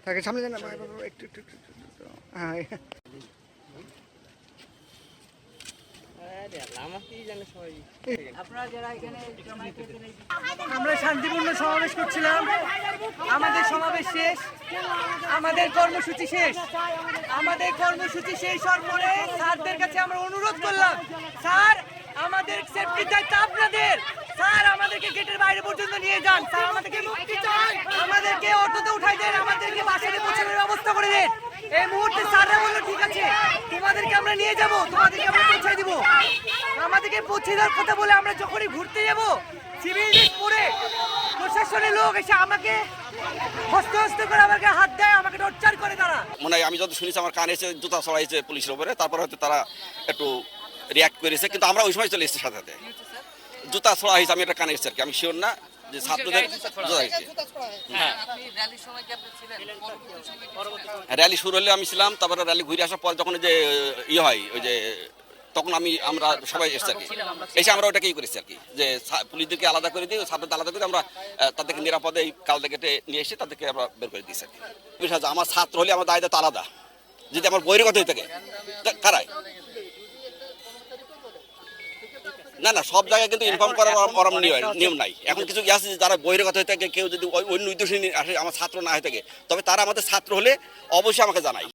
তাকে সামনে যান একটু একটু হ্যাঁ আমরা শান্তিপূর্ণ সমাবেশ করছিলাম, আমাদের সমাবেশ শেষ, আমাদের কর্মসূচি শেষ। আমাদের কর্মসূচি শেষ হওয়ার পরে স্যারদের কাছে আমরা অনুরোধ করলাম, স্যার আমাদের সেফটি দায়িত্ব আপনাদের, স্যার আমাদেরকে গেটের বাইরে পর্যন্ত নিয়ে যান, স্যার আমাদেরকে মুক্তি চাই, আমাদেরকে অটোতে উঠাই দেন, আমাদেরকে বাসায় পৌঁছানোর ব্যবস্থা করে দেন। এই মুহূর্তে স্যাররা বললো ঠিক আছে তোমাদেরকে আমরা নিয়ে যাব, তোমাদেরকে আমরা পৌঁছে দিব। আমাদেরকে পৌঁছে দেওয়ার কথা বলে আমরা যখনই ঘুরতে যাব, সিভিল ড্রেস পরে প্রশাসনের লোক এসে আমাকে হস্তে হস্তে করে আমাকে হাত দেয়, আমাকে টর্চার করে তারা। মনে হয় আমি যত শুনেছি আমার কানে এসে জুতা ছড়াইছে পুলিশের উপরে, তারপর হয়তো তারা একটু রিয়াক্ট করেছে, কিন্তু আমরা ওই সময় চলে এসেছি সাথে সাথে। জুতা ছড়া হয়েছে, আমি এটা কানে এসেছি আর কি, আমি শিওর না যে ছাত্রদের জুতা হয়েছে। হ্যাঁ, র্যালি শুরু হলে আমি ছিলাম, তারপরে র্যালি ঘুরে আসার পর যখন যে ইয়ে হয় ওই যে তখন আমরা সবাই এসেছি আর কি, এসে আমরা ওটাকেই করেছি আর কি, যে পুলিশদেরকে আলাদা করে দিই, ছাত্রদের আলাদা করে আমরা তাদেরকে নিরাপদে এই কালদা গেটে নিয়ে এসে তাদেরকে আমরা বের করে দিয়েছি আর কি। আমার ছাত্র হলে আমার দায়িত্ব আলাদা, যদি আমার বহির্গত হয়ে থাকে কারাই না না, সব জায়গায় কিন্তু ইনফর্ম করার নিয়ম নাই। এখন কিছু আছে যারা বহির্গত হয়ে থাকে, কেউ যদি অন্য উদ্দেশ্যে আসে আমার ছাত্র না হয়ে থাকে, তবে তারা আমাদের ছাত্র হলে অবশ্যই আমাকে জানায়।